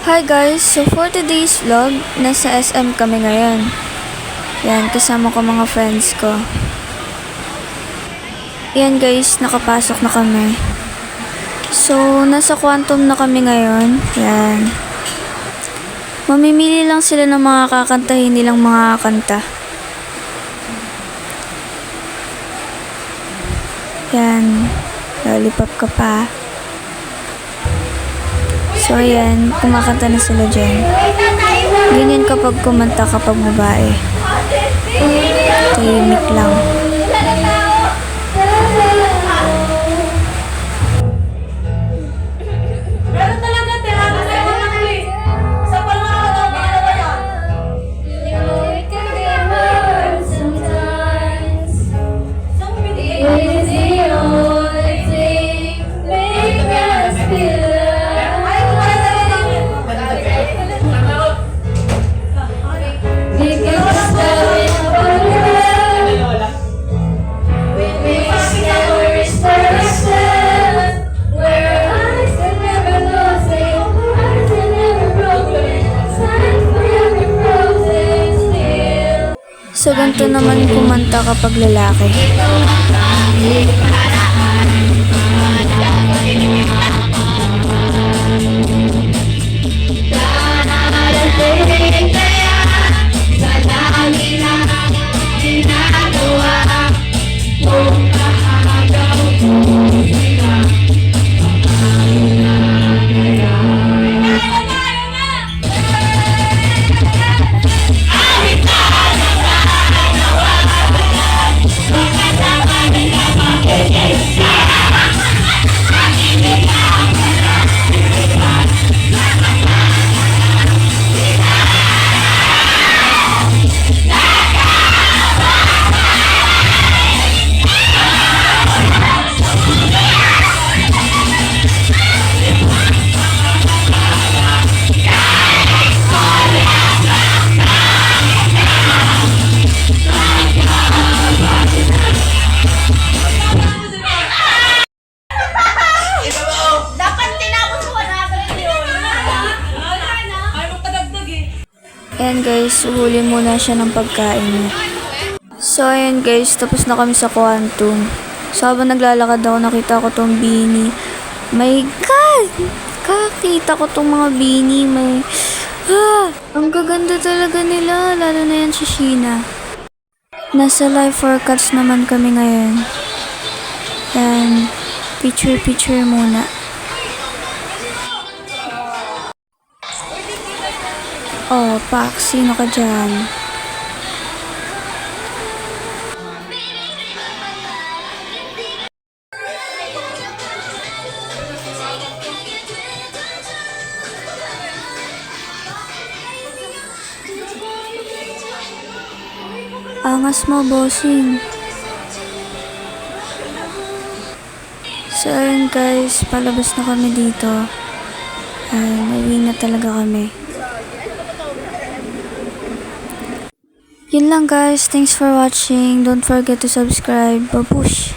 Hi guys! So for today's vlog, nasa SM kami ngayon. Yan, kasama ko mga friends ko. Yan guys, nakapasok na kami. So, nasa Quantum na kami ngayon. Yan. Mamimili lang sila ng mga kakantahin nilang mga kanta. Yan. Lollipop ka pa. So, ayan. Kumakanta na sila dyan. Ganyan kapag kumanta kapag babae. Tahimik lang. So, ganito naman kumanta kapag lalaki. Ayan guys, uhuli muna siya ng pagkain niya. So ayan guys, tapos na kami sa Quantum. So habang naglalakad ako, nakita ko tong beanie. My God! Kakita ko tong mga beanie. Ang gaganda talaga nila, lalo na yan si Sheena. Nasa live forecast naman kami ngayon. Ayan, picture muna. Oh, Pak, sino ka dyan? Angas mo, bossing. So, ayun guys, palabas na kami dito. Nauwi na talaga kami. Yun lang guys. Thanks for watching. Don't forget to subscribe. Babush!